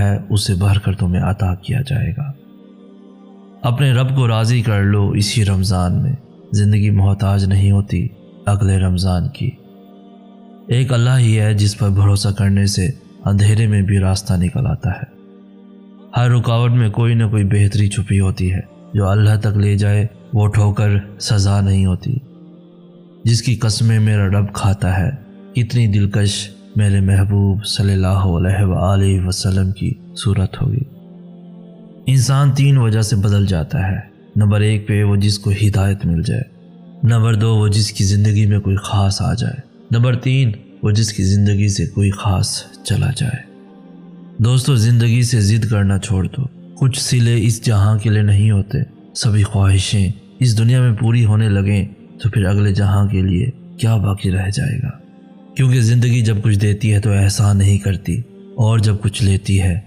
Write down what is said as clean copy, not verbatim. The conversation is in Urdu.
ہے اس سے بڑھ کر تمہیں عطا کیا جائے گا۔ اپنے رب کو راضی کر لو اسی رمضان میں، زندگی محتاج نہیں ہوتی اگلے رمضان کی۔ ایک اللہ ہی ہے جس پر بھروسہ کرنے سے اندھیرے میں بھی راستہ نکل آتا ہے۔ ہر رکاوٹ میں کوئی نہ کوئی بہتری چھپی ہوتی ہے، جو اللہ تک لے جائے وہ ٹھوکر سزا نہیں ہوتی۔ جس کی قسمیں میرا رب کھاتا ہے، کتنی دلکش میرے محبوب صلی اللہ علیہ وآلہ وسلم کی صورت ہوگی۔ انسان 3 وجہ سے بدل جاتا ہے۔ نمبر 1 پہ وہ جس کو ہدایت مل جائے، نمبر 2 وہ جس کی زندگی میں کوئی خاص آ جائے، نمبر 3 وہ جس کی زندگی سے کوئی خاص چلا جائے۔ دوستو، زندگی سے ضد کرنا چھوڑ دو۔ کچھ صلے اس جہاں کے لیے نہیں ہوتے، سبھی خواہشیں اس دنیا میں پوری ہونے لگیں تو پھر اگلے جہاں کے لیے کیا باقی رہ جائے گا؟ کیونکہ زندگی جب کچھ دیتی ہے تو احسان نہیں کرتی، اور جب کچھ لیتی ہے